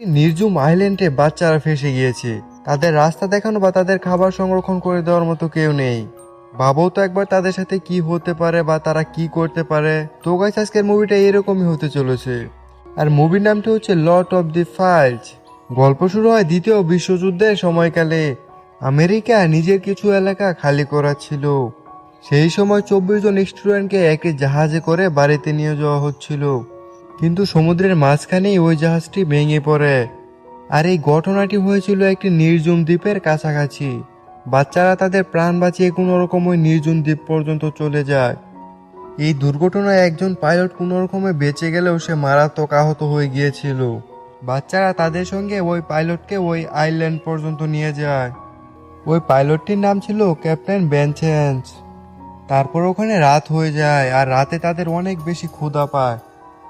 নির্জুম আইল্যান্ডে বাচ্চারা ফেঁসে গিয়েছে। তাদের রাস্তা দেখানো বা তাদের খাবার সংরক্ষণ করে দেওয়ার মতো কেউ নেই। ভাবো তো একবার তাদের সাথে কি হতে পারে বা তারা কি করতে পারে। তো গাইস, আজকের মুভিটা এরকমই হতে চলেছে। আর মুভির নামটি হচ্ছে লর্ড অফ দি ফাইলস। গল্প শুরু হয় দ্বিতীয় বিশ্বযুদ্ধের সময়কালে। আমেরিকা নিজের কিছু এলাকা খালি করাচ্ছিল। সেই সময় 24 জন স্টুডেন্টকে একটি জাহাজে করে বাড়িতে নিয়ে যাওয়া হচ্ছিল, কিন্তু সমুদ্রের মাঝখানেই ওই জাহাজটি ভেঙে পড়ে। আর এই ঘটনাটি হয়েছিল একটি নির্জন দ্বীপের কাছাকাছি। বাচ্চারা তাদের প্রাণ বাঁচিয়ে কোনো রকম ওই নির্জন দ্বীপ পর্যন্ত চলে যায়। এই দুর্ঘটনায় একজন পাইলট কোনো রকমে বেঁচে গেলেও সে মারাত্মক আহত হয়ে গিয়েছিল। বাচ্চারা তাদের সঙ্গে ওই পাইলটকে ওই আইল্যান্ড পর্যন্ত নিয়ে যায়। ওই পাইলটটির নাম ছিল ক্যাপ্টেন বেনচেন্স। তারপর ওখানে রাত হয়ে যায়, আর রাতে তাদের অনেক বেশি ক্ষুধা পায়।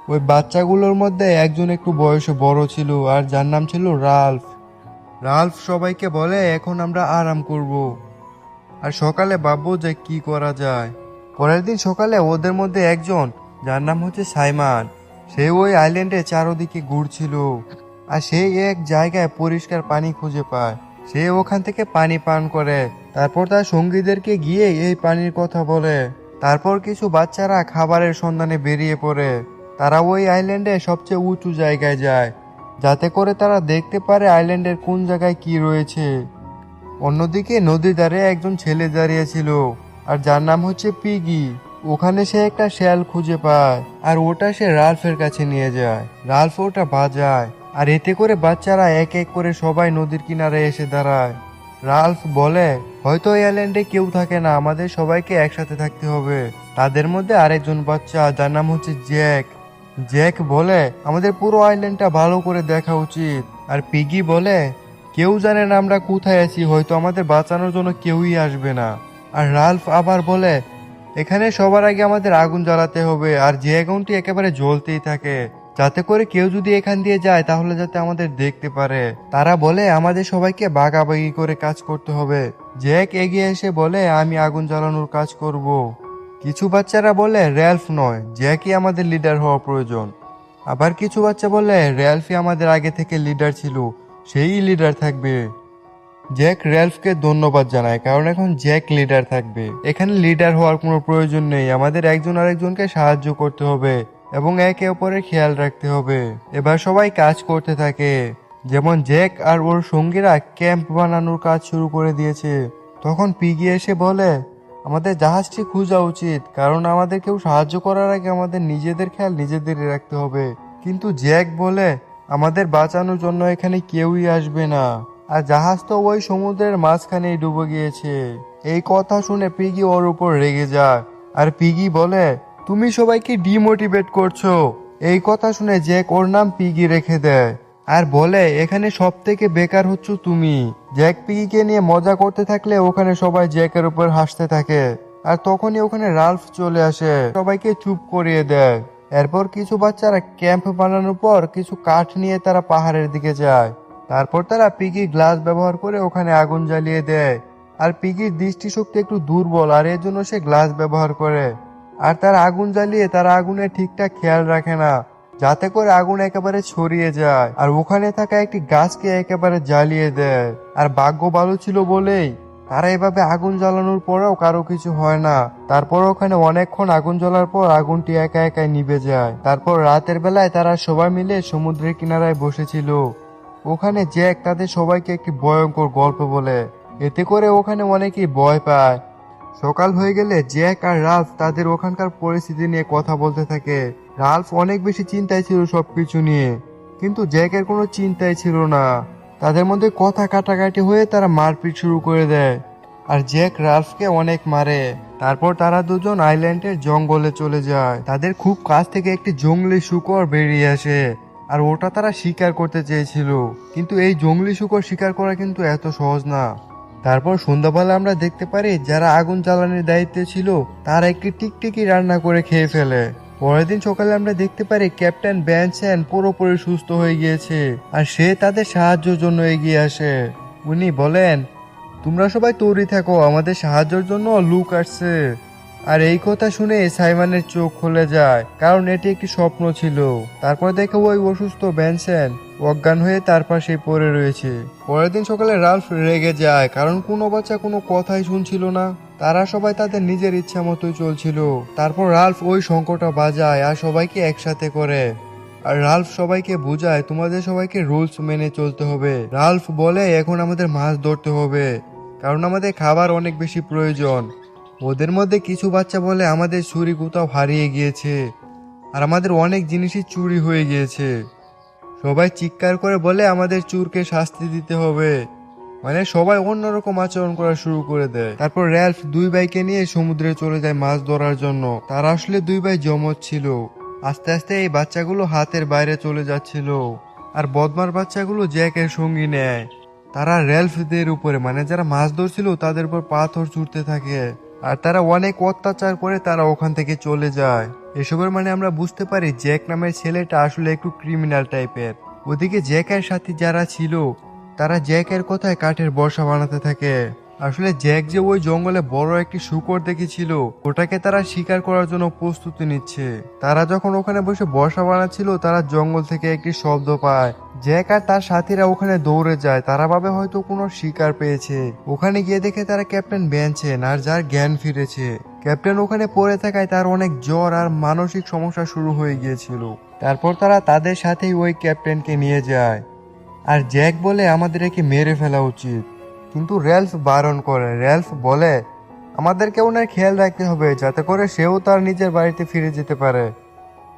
ওই বাচ্চাগুলোর মধ্যে একজন একটু বয়সে বড় ছিল, আর যার নাম ছিল রাল্ফ। রাল্ফ সবাইকে বলে এখন আমরা আরাম করব, আর সকালে ভাববো যে কি করা যায়। পরের দিন সকালে ওদের মধ্যে একজন, যার নাম হচ্ছে সাইমন, সে ওই আইল্যান্ডে চারদিকে ঘুরছিল। আর সে এক জায়গায় পরিষ্কার পানি খুঁজে পায়। সে ওখান থেকে পানি পান করে। তারপর তার সঙ্গীদেরকে গিয়ে এই পানির কথা বলে। তারপর কিছু বাচ্চারা খাবারের সন্ধানে বেরিয়ে পড়ে। তারা ওই আইল্যান্ডে সবচেয়ে উঁচু জায়গায় যায়, যাতে করে তারা দেখতে পারে আইল্যান্ডের কোন জায়গায় কি রয়েছে। অন্যদিকে নদীর ধারে একজন ছেলে দাঁড়িয়েছিল, আর যার নাম হচ্ছে পিগি। ওখানে সে একটা শেয়াল খুঁজে পায়, আর ওটা সে রাল্ফের কাছে নিয়ে যায়। রাল্ফ ওটা বাজায়, আর এতে করে বাচ্চারা এক এক করে সবাই নদীর কিনারে এসে দাঁড়ায়। রাল্ফ বলে, হয়তো এই আইল্যান্ডে কেউ থাকে না, আমাদের সবাইকে একসাথে থাকতে হবে। তাদের মধ্যে আরেকজন বাচ্চা, যার নাম হচ্ছে জ্যাক। জ্যাক বলে, আমাদের পুরো আইল্যান্ডটা ভালো করে দেখা উচিত। আর পিগি বলে, কেউ জানে না আমরা কোথায় আছি, হয়তো আমাদের বাঁচানোর জন্য কেউই আসবে না। আর রাল্ফ আবার বলে, এখানে সবার আগে আমাদের আগুন জ্বালাতে হবে, আর যে আগুনটি একেবারে জ্বলতেই থাকে, যাতে করে কেউ যদি এখান দিয়ে যায় তাহলে যাতে আমাদের দেখতে পারে। তারা বলে আমাদের সবাইকে ভাগাভাগি করে কাজ করতে হবে। জ্যাক এগিয়ে এসে বলে, আমি আগুন জ্বালানোর কাজ করব। কিছু বাচ্চারা বলে, র্যালফ নয়, জ্যাকই আমাদের লিডার হওয়া প্রয়োজন। আবার কিছু বাচ্চা বলে, র্যালফই আমাদের আগে থেকে লিডার ছিল, সেই লিডার থাকবে। জ্যাক র্যালফকে ধন্যবাদ জানায়, কারণ এখন জ্যাক লিডার থাকবে। এখানে লিডার হওয়ার কোনো প্রয়োজন নেই, আমাদের একজন আরেকজনকে সাহায্য করতে হবে এবং একে অপরের খেয়াল রাখতে হবে। এবার সবাই কাজ করতে থাকে। যেমন জ্যাক আর ওর সঙ্গীরা ক্যাম্প বানানোর কাজ শুরু করে দিয়েছে। তখন পিগি এসে বলে, আমাদের জাহাজটি খোঁজা উচিত, কারণ আমাদের কেউ সাহায্য করার আগে আমাদের নিজেদের খেয়াল নিজেদেরই রাখতে হবে। কিন্তু জ্যাক বলে, আমাদের বাঁচানোর জন্য এখানে কেউই আসবে না, আর জাহাজ তো ওই সমুদ্রের মাঝখানেই ডুবে গিয়েছে। এই কথা শুনে পিগি ওর উপর রেগে যায়, আর পিগি বলে, তুমি সবাইকে ডিমোটিভেট করছো। এই কথা শুনে জ্যাক ওর নাম পিগি রেখে দেয়, আর বলে, এখানে সব থেকে বেকার হচ্ছ তুমি। জ্যাক পিগিকে নিয়ে মজা করতে থাকলে ওখানে সবাই জ্যাকের উপর হাসতে থাকে। আর তখনই ওখানে রাল্ফ চলে আসে, সবাইকে চুপ করিয়ে দেয়। এরপর কিছু বাচ্চারা ক্যাম্প বানানোর পর কিছু কাঠ নিয়ে তারা পাহাড়ের দিকে যায়। তারপর তারা পিগি গ্লাস ব্যবহার করে ওখানে আগুন জ্বালিয়ে দেয়। আর পিগির দৃষ্টিশক্তি একটু দুর্বল, আর এর জন্য সে গ্লাস ব্যবহার করে। আর তারা আগুন জ্বালিয়ে তারা আগুনের ঠিকঠাক খেয়াল রাখে না, যাতে করে আগুন একেবারে ছড়িয়ে যায়, আর ওখানে থাকা একটি গাছকে একেবারে জ্বালিয়ে দেয়। আর ভাগ্য ভালো ছিল বলেই তারা এভাবে আগুন জ্বালানোর পরেও কারো কিছু হয় না। তারপর ওখানে অনেকক্ষণ আগুন জ্বলার পর আগুনটি একা একাই নিভে যায়। তারপর রাতের বেলায় তারা সবাই মিলে সমুদ্রের কিনারায় বসেছিল। ওখানে জ্যাক তাদের সবাইকে একটি ভয়ঙ্কর গল্প বলে, এতে করে ওখানে অনেকেই ভয় পায়। সকাল হয়ে গেলে জ্যাক আর রাল্ফ তাদের ওখানকার পরিস্থিতি নিয়ে কথা বলতে থাকে। রাল্ফ অনেক বেশি চিন্তায় ছিল সবকিছু নিয়ে, কিন্তু জ্যাকের কোনো চিন্তাই ছিল না। তাদের মধ্যে কথা কাটাকাটি হয়ে তারা মারপিট শুরু করে দেয়, আর জ্যাক রাল্ফকে অনেক মারে। তারপর তারা দুজন আইল্যান্ডের জঙ্গলে চলে যায়। তাদের খুব কাছ থেকে একটি জঙ্গলি শূকর বেরিয়ে আসে, আর ওটা তারা শিকার করতে চেয়েছিল, কিন্তু এই জঙ্গলি শূকর শিকার করা কিন্তু এত সহজ না। তারপর সন্ধ্যাবেলা আমরা দেখতে পারি যারা আগুন জ্বালানোর দায়িত্বে ছিল তারা একটি টিকটিকি রান্না করে খেয়ে ফেলে। পরের দিন সকালে আমরা দেখতে পারি ক্যাপ্টেন বেনসন পুরোপুরি সুস্থ হয়ে গিয়েছে, আর সে তাদের সাহায্যের জন্য এগিয়ে আসে। উনি বলেন, তোমরা সবাই তৈরি থাকো, আমাদের সাহায্যের জন্য লোক আসছে। আর এই কথা শুনে সাইমনের চোখ খুলে যায়, কারণ এটি একটি স্বপ্ন ছিল। তারপর দেখে ওই অসুস্থ বেনসেন অজ্ঞান হয়ে তার পাশেই পড়ে রয়েছে। পরের দিন সকালে রাল্ফ রেগে যায়, কারণ কোনো বাচ্চা কোনো কথাই শুনছিল না। তারা সবাই তাদের নিজের ইচ্ছা মতোই চলছিল। তারপর রাল্ফ ওই শঙ্খটা বাজায় আর সবাইকে একসাথে করে। আর রাল্ফ সবাইকে বোঝায় তোমাদের সবাইকে রুলস মেনে চলতে হবে। রাল্ফ বলে এখন আমাদের মাছ ধরতে হবে, কারণ আমাদের খাবার অনেক বেশি প্রয়োজন। ওদের মধ্যে কিছু বাচ্চা বলে আমাদের ছুরি কোথাও হারিয়ে গিয়েছে আর আমাদের অনেক জিনিসই চুরি হয়ে গিয়েছে। সবাই চিৎকার করে বলে আমাদের চোরকে শাস্তি দিতে হবে। মানে সবাই অন্যরকম আচরণ করা শুরু করে দেয়। তারপর র্যালফ দুই ভাইকে নিয়ে সমুদ্রে চলে যায় মাছ ধরার জন্য। তারা আসলে দুই ভাই জমজ ছিল। আস্তে আস্তে এই বাচ্চাগুলো হাতের বাইরে চলে যাচ্ছিল আর বদমার বাচ্চাগুলো জ্যাকের সঙ্গী নেয়। তারা র্যালফদের উপরে, মানে যারা মাছ ধরছিল তাদের উপর পাথর ছুটতে থাকে আর তারা অনেক অত্যাচার করে তারা ওখান থেকে চলে যায়। এসবের মানে আমরা বুঝতে পারি জ্যাক নামের ছেলেটা আসলে একটু ক্রিমিনাল টাইপের। ওদিকে জ্যাকের সাথে যারা ছিল তারা জ্যাকের কথায় কাঠের বর্ষা বানাতে থাকে। আসলে জ্যাক যে ওই জঙ্গলে বড় একটি শূকর দেখেছিল, ওটাকে তারা শিকার করার জন্য প্রস্তুতি নিচ্ছে। তারা যখন ওখানে বসে বর্ষা বানাচ্ছিল তারা জঙ্গল থেকে একটি শব্দ পায়। জ্যাক আর তার সাথীরা ওখানে দৌড়ে যায়। তারা ভাবে হয়তো কোনো শিকার পেয়েছে। ওখানে গিয়ে দেখে তারা ক্যাপ্টেন বেনসেন আর যার জ্ঞান ফিরেছে। ক্যাপ্টেন ওখানে পড়ে থাকায় তার অনেক জ্বর আর মানসিক সমস্যা শুরু হয়ে গিয়েছিল। তারপর তারা তাদের সাথেই ওই ক্যাপ্টেনকে নিয়ে যায় আর জ্যাক বলে আমাদের একে মেরে ফেলা উচিত, কিন্তু র্যালফ বারণ করে। র্যালফ বলে আমাদেরকে ওনার খেয়াল রাখতে হবে যাতে করে সেও তার নিজের বাড়িতে ফিরে যেতে পারে।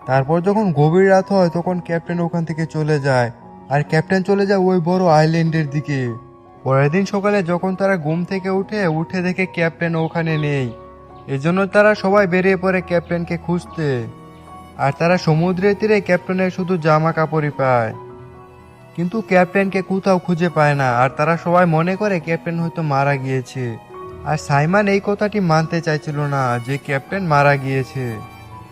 তারপর যখন গভীর রাত হয় তখন ক্যাপ্টেন ওখান থেকে চলে যায় আর ক্যাপ্টেন চলে যায় ওই বড় আইল্যান্ডের দিকে। পরের দিন সকালে যখন তারা ঘুম থেকে উঠে দেখে ক্যাপ্টেন ওখানে নেই। এজন্য তারা সবাই বেরিয়ে পড়ে ক্যাপ্টেনকে খুঁজতে। আর তারা সমুদ্রের তীরে ক্যাপ্টেনের শুধু জামা কাপড়ই পায়, কিন্তু ক্যাপ্টেনকে কোথাও খুঁজে পায় না। আর তারা সবাই মনে করে ক্যাপ্টেন হয়তো মারা গিয়েছে। আর সাইমন এই কথাটি মানতে চাইছিল না যে ক্যাপ্টেন মারা গিয়েছে।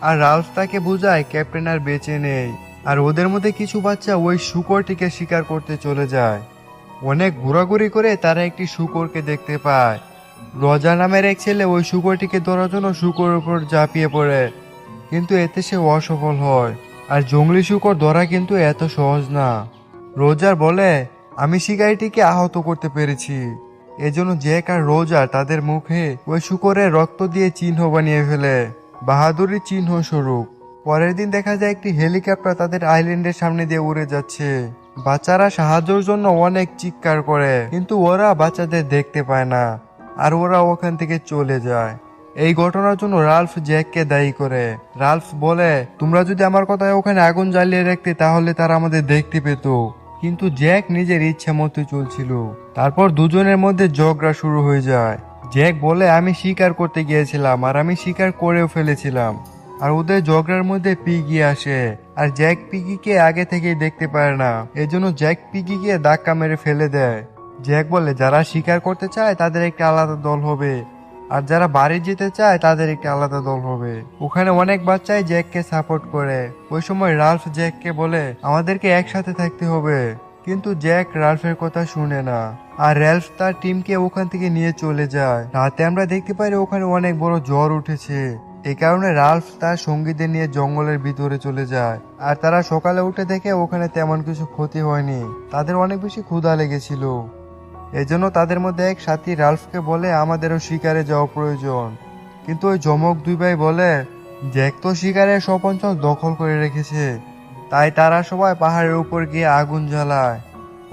আর রাল্ফ তাকে বোঝায় ক্যাপ্টেন আর বেঁচে নেই। আর ওদের মধ্যে কিছু বাচ্চা ওই শূকরটিকে শিকার করতে চলে যায়। অনেক ঘোরাঘুরি করে তারা একটি শূকরকে দেখতে পায়। রজা নামের এক ছেলে ওই শূকরটিকে ধরার জন্য শূকরের উপর ঝাঁপিয়ে পড়ে, কিন্তু এতে সে অসফল হয়। আর জঙ্গলি শূকর ধরা কিন্তু এত সহজ না। রোজার বলে আমি শিকারিটিকে আহত করতে পেরেছি। এজন্য জ্যাক আর রোজার তাদের মুখে ওই শূকরের রক্ত দিয়ে চিহ্ন বানিয়ে ফেলে, বাহাদুরি চিহ্ন স্বরূপ। পরের দিন দেখা যায় একটি হেলিকপ্টার তাদের আইল্যান্ডের সামনে দিয়ে উড়ে যাচ্ছে। বাচ্চারা সাহায্যের জন্য অনেক চিৎকার করে, কিন্তু ওরা বাচ্চাদের দেখতে পায় না আর ওরা ওখান থেকে চলে যায়। এই ঘটনার জন্য রাল্ফ জ্যাককে দায়ী করে। রাল্ফ বলে তোমরা যদি আমার কথায় ওখানে আগুন জ্বালিয়ে রাখতে তাহলে তারা আমাদের দেখতে পেত, কিন্তু জ্যাক নিজের ইচ্ছা মতো চলছিল। তারপর দুজনের মধ্যে ঝগড়া শুরু হয়ে যায়। জ্যাক বলে আমি শিকার করতে গিয়েছিলাম আর আমি শিকার করেও ফেলেছিলাম। আর ওদের ঝগড়ার মধ্যে পিগি আসে আর জ্যাক পিগিকে আগে থেকেই দেখতে পারে না। এজন্য জ্যাক পিগিকে ধাক্কা মেরে ফেলে দেয়। জ্যাক বলে যারা শিকার করতে চায় তাদের একটা আলাদা দল হবে আর যারা বাড়ি যেতে চায় তাদের একটা আলাদা দল হবে। ওখানে অনেক বাচ্চাই জ্যাককে সাপোর্ট করে। ওই সময় রাল্ফ জ্যাককে বলে আমাদেরকে একসাথে থাকতে হবে, কিন্তু জ্যাক রাল্ফের কথা শুনে না আর রাল্ফ তার টিমকে ওখান থেকে নিয়ে চলে যায়। রাতে আমরা দেখতে পাই ওখানে অনেক বড় ঝড় উঠেছে। এই কারণে রাল্ফ তার সঙ্গীদের নিয়ে জঙ্গলের ভিতরে চলে যায়। আর তারা সকালে উঠে দেখে ওখানে তেমন কিছু ক্ষতি হয়নি, তাদের অনেক বেশি ক্ষুধা লেগেছিল। এজন্য তাদের মধ্যে এক সাথী রাল্ফকে বলে আমাদেরও শিকারে যাওয়া প্রয়োজন, কিন্তু ওই জমক দুই ভাই বলে জ্যাক তো শিকারের সব অঞ্চল দখল করে রেখেছে, তাই তারা সবাই পাহাড়ের উপর গিয়ে আগুন জ্বালায়।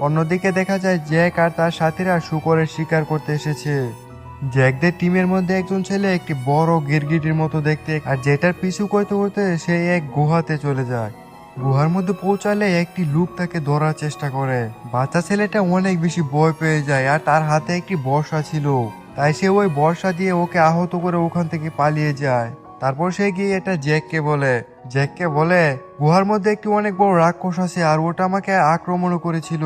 অন্যদিকে দেখা যায় জ্যাক আর তার সাথীরা শূকরের শিকার করতে এসেছে। জ্যাকদের টিমের মধ্যে একজন ছেলে একটি বড় গিরগিটির মতো দেখতে, আর যেটার পিছু করতে করতে সে এক গুহাতে চলে যায়। গুহার মধ্যে পৌঁছালে একটি লোক তাকে ধরার চেষ্টা করে। বাচ্চা ছেলেটা অনেক বেশি ভয় পেয়ে যায় আর তার হাতে একটি বর্শা ছিল, তাই সে ওই বর্শা দিয়ে ওকে আহত করে ওখান থেকে পালিয়ে যায়। তারপর সে গিয়ে এটা জ্যাককে বলে গুহার মধ্যে একটি অনেক বড় রাক্ষস আছে আর ওটা আমাকে আক্রমণ করেছিল।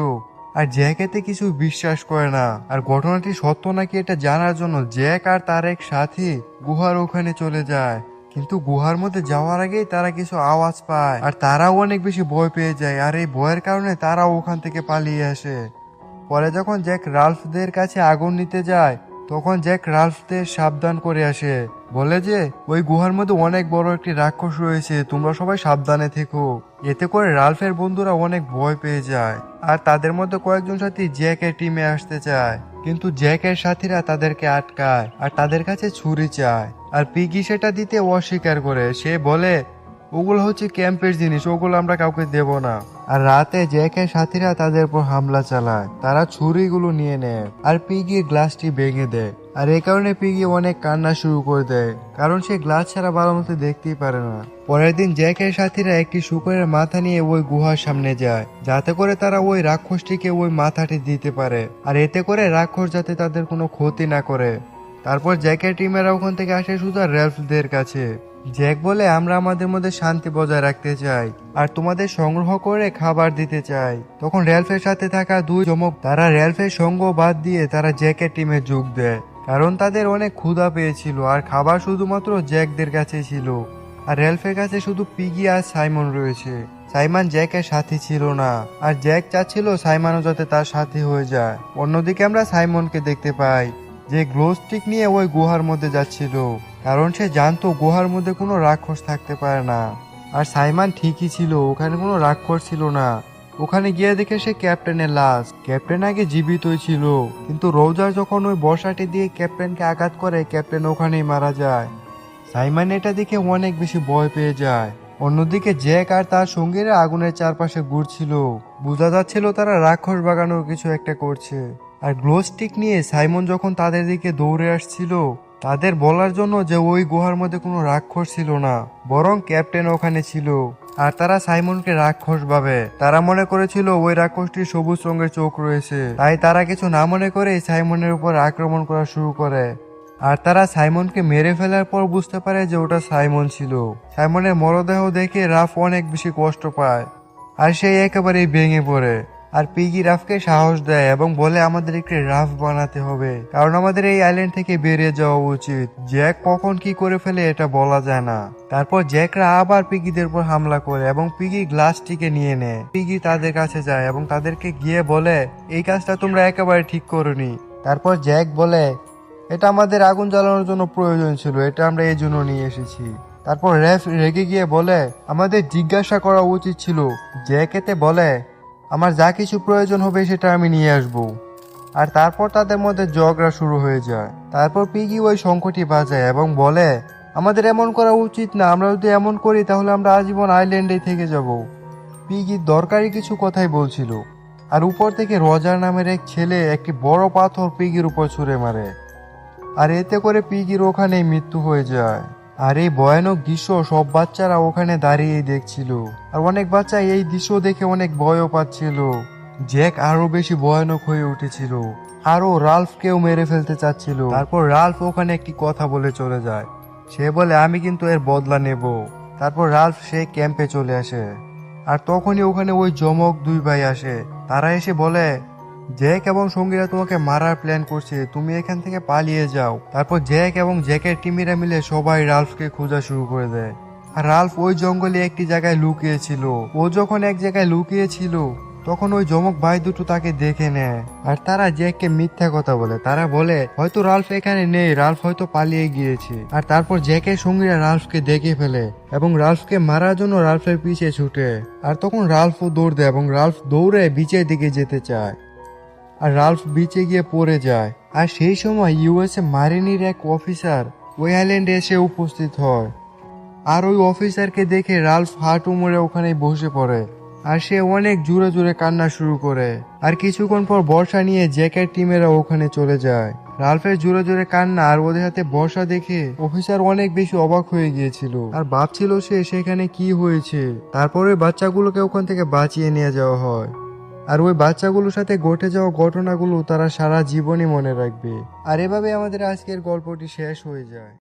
আর জ্যাক এতে কিছু বিশ্বাস করে না, আর ঘটনাটি সত্য নাকি এটা জানার জন্য জ্যাক আর তার এক সাথী গুহার ওখানে চলে যায়। কিন্তু গুহার মধ্যে যাওয়ার আগেই তারা কিছু আওয়াজ পায় আর তারাও অনেক বেশি ভয় পেয়ে যায়। আর এই ভয়ের কারণে তারাও ওখান থেকে পালিয়ে আসে। পরে যখন জ্যাক রাল্ফদের কাছে আগুন নিতে যায় তখন জ্যাক রাল্ফদের সাবধান করে আসে বলে যে ওই গুহার মধ্যে অনেক বড় একটি রাক্ষস রয়েছে, তোমরা সবাই সাবধানে থেকো। এতে করে রাল্ফের বন্ধুরা অনেক ভয় পেয়ে যায়, আর তাদের মধ্যে কয়েকজন সাথী জ্যাকের টিমে আসতে চায়, কিন্তু জ্যাকের সাথীরা তাদেরকে আটকায় আর তাদের কাছে ছুরি চায়। আর পিগি সেটা দিতে অস্বীকার করে, সে বলে ওগুলো হচ্ছে ক্যাম্পের জিনিস, ওগুলো আমরা কাউকে দেব না। আর রাতে জ্যাকের সাথীরা তাদের উপর হামলা চালায়, তারা ছুরিগুলো নিয়ে নেয় আর পিগির গ্লাসটি ভেঙে দেয়। আর এই কারণে পিগি অনেক কান্না শুরু করে দেয়, কারণ সে গ্লাস ছাড়া ভালো মতো দেখতেই পারে না। পরের দিন জ্যাকের সাথীরা একটি শুকরের মাথা নিয়ে ওই গুহার সামনে যায়, যাতে করে তারা ওই রাক্ষসটিকে ওই মাথাটি দিতে পারে, আর এতে করে রাক্ষস যাতে তাদের কোনো ক্ষতি না করে। তারপর জ্যাকের টিমেরা ওখান থেকে আসে শুধু রেলফদের কাছে। জ্যাক বলে আমরা আমাদের মধ্যে শান্তি বজায় রাখতে চাই আর তোমাদের সংগ্রহ করে খাবার দিতে চাই। তখন রেলফের সাথে থাকা দুই যমক তারা রেলফের সঙ্গ বাদ দিয়ে তারা জ্যাকের টিমে যোগ দেয়, কারণ তাদের অনেক ক্ষুধা পেয়েছিল আর খাবার শুধুমাত্র জ্যাকদের কাছে ছিল। আর রেলফের কাছে শুধু পিগি আর সাইমন রয়েছে। সাইমন জ্যাকের সাথী ছিল না, আর জ্যাক চাচ্ছিল সাইমনও যাতে তার সাথী হয়ে যায়। অন্যদিকে আমরা সাইমনকে দেখতে পাই, যে গ্লো স্টিক নিয়ে ওই গুহার মধ্যে যাচ্ছিল, কারণ সে জানতো গুহার মধ্যে কোনো রাক্ষস থাকতে পারে না। আর সাইমন ঠিকই ছিল, ওখানে কোনো রাক্ষস ছিল না। ওখানে গিয়ে দেখে সে ক্যাপ্টেনের লাশ। ক্যাপ্টেন আগে জীবিতই ছিল, কিন্তু রোজার যখন ওই বর্ষাটি দিয়ে ক্যাপ্টেনকে আঘাত করে, ক্যাপ্টেন ওখানেই মারা যায়। সাইমন এটা দেখে অনেক বেশি ভয় পেয়ে যায়। অন্যদিকে জ্যাক আর তার সঙ্গীরা আগুনের চারপাশে ঘুরছিল, বোঝা যাচ্ছিল তারা রাক্ষস বাগানোর কিছু একটা করছে। আর গ্লো স্টিক নিয়ে সাইমন যখন তাদের দিকে দৌড়ে আসছিল, তাদের বলার জন্য যে ওই গুহার মধ্যে কোনো রাক্ষস ছিল না, বরং ক্যাপ্টেন ওখানে ছিল। আর তারা সাইমনকে রাক্ষস ভাবে, তারা মনে করেছিল ওই রাক্ষসটির সবুজ রঙের চোখ রয়েছে, তাই তারা কিছু না মনে করে সাইমনের উপর আক্রমণ করা শুরু করে। আর তারা সাইমনকে মেরে ফেলার পর বুঝতে পারে যে ওটা সাইমন ছিল। সাইমনের মরদেহ দেখে রাফ অনেক বেশি কষ্ট পায়, আর সে একেবারেই ভেঙে পড়ে। আর পিগি রাফকে সাহস দেয় এবং বলে আমাদের একটি রাফ বানাতে হবে, কারণ আমাদের এই আইল্যান্ড থেকে বেরিয়ে যাওয়া উচিত। জ্যাক কখন কি করে ফেলে এটা বলা যায় না। তারপর জ্যাকরা আবার পিগিদের উপর হামলা করে এবং পিগি গ্লাসটিকে নিয়ে নেয়। পিগি তাদের কাছে যায় এবং তাদেরকে গিয়ে বলে এই কাজটা তোমরা একেবারে ঠিক করোনি। তারপর জ্যাক বলে এটা আমাদের আগুন জ্বালানোর জন্য প্রয়োজন ছিল, এটা আমরা এই জন্য নিয়ে এসেছি। তারপর রেফ রেগে গিয়ে বলে আমাদের জিজ্ঞাসা করা উচিত ছিল। জ্যাক এতে বলে আমার যা কিছু প্রয়োজন হবে সেটা আমি নিয়ে আসব। আর তারপর তাদের মধ্যে ঝগড়া শুরু হয়ে যায়। তারপর পিগি ওই শঙ্খটি বাজায় এবং বলে আমাদের এমন করা উচিত না, আমরা যদি এমন করি তাহলে আমরা আজীবন আইল্যান্ডেই থেকে যাব। পিগি দরকারি কিছু কথাই বলছিল, আর উপর থেকে রজার নামের এক ছেলে একটি বড় পাথর পিগির উপর ছুঁড়ে মারে, আর এতে করে পিগির ওখানেই মৃত্যু হয়ে যায়। আর এই ভয়ানক দৃশ্য সব বাচ্চারা ওখানে দাঁড়িয়ে দেখছিল, আর অনেক বাচ্চা এই দৃশ্য দেখে অনেক ভয়ও পাচ্ছিল। জ্যাক আরো বেশি ভয়ানক হয়ে উঠেছিল, আরো রাল্ফকেও মেরে ফেলতে চাচ্ছিল। তারপর রাল্ফ ওখানে একটি কথা বলে চলে যায়, সে বলে আমি কিন্তু এর বদলা নেব। তারপর রাল্ফ সেই ক্যাম্পে চলে আসে, আর তখনই ওখানে ওই জমক দুই ভাই আসে। তারা এসে বলে জ্যাক এবং সঙ্গীরা তোমাকে মারার প্ল্যান করছে, তুমি এখান থেকে পালিয়ে যাও। তারপর জ্যাক এবং জ্যাকের টিমিরা মিলে সবাই রাল্ফকে খোঁজা শুরু করে দেয়। আর রাল্ফ ওই জঙ্গলে একটি জায়গায় লুকিয়েছিল। ও যখন এক জায়গায় লুকিয়েছিল তখন ওই জমক ভাই দুটো তাকে দেখে নেয়, আর তারা জ্যাককে মিথ্যা কথা বলে। তারা বলে হয়তো রাল্ফ এখানে নেই, রাল্ফ হয়তো পালিয়ে গিয়েছে। আর তারপর জ্যাকের সঙ্গীরা রাল্ফকে দেখে ফেলে এবং রাল্ফকে মারার জন্য রাল্ফের পিছে ছুটে। আর তখন রাল্ফও দৌড় দেয় এবং রাল্ফ দৌড়ে বিচের দিকে যেতে চায়, আর রাল্ফ বিচে গিয়ে পড়ে যায়। আর সেই সময় ইউএসএ মারিনের এক অফিসার ওই আইল্যান্ডে এসে উপস্থিত হয়। আর ওই অফিসারকে দেখে রাল্ফ হাঁটু মুড়ে ওখানে বসে পড়ে, আর সে অনেক জোরে জোরে কান্না শুরু করে। আর কিছুক্ষণ পর বর্ষা নিয়ে জ্যাকের টিমেরা ওখানে চলে যায়। রাল্ফের জোরে জোরে কান্না আর ওদের হাতে বর্ষা দেখে অফিসার অনেক বেশি অবাক হয়ে গিয়েছিল, আর ভাবছিল সে সেখানে কি হয়েছে। তারপরে বাচ্চাগুলোকে ওখান থেকে বাঁচিয়ে নিয়ে যাওয়া হয়, আর ওই বাচ্চাগুলোর সাথে ঘটে যাওয়া ঘটনাগুলো তারা সারা জীবনই মনে রাখবে। আর এভাবে আমাদের আজকের গল্পটি শেষ হয়ে যায়।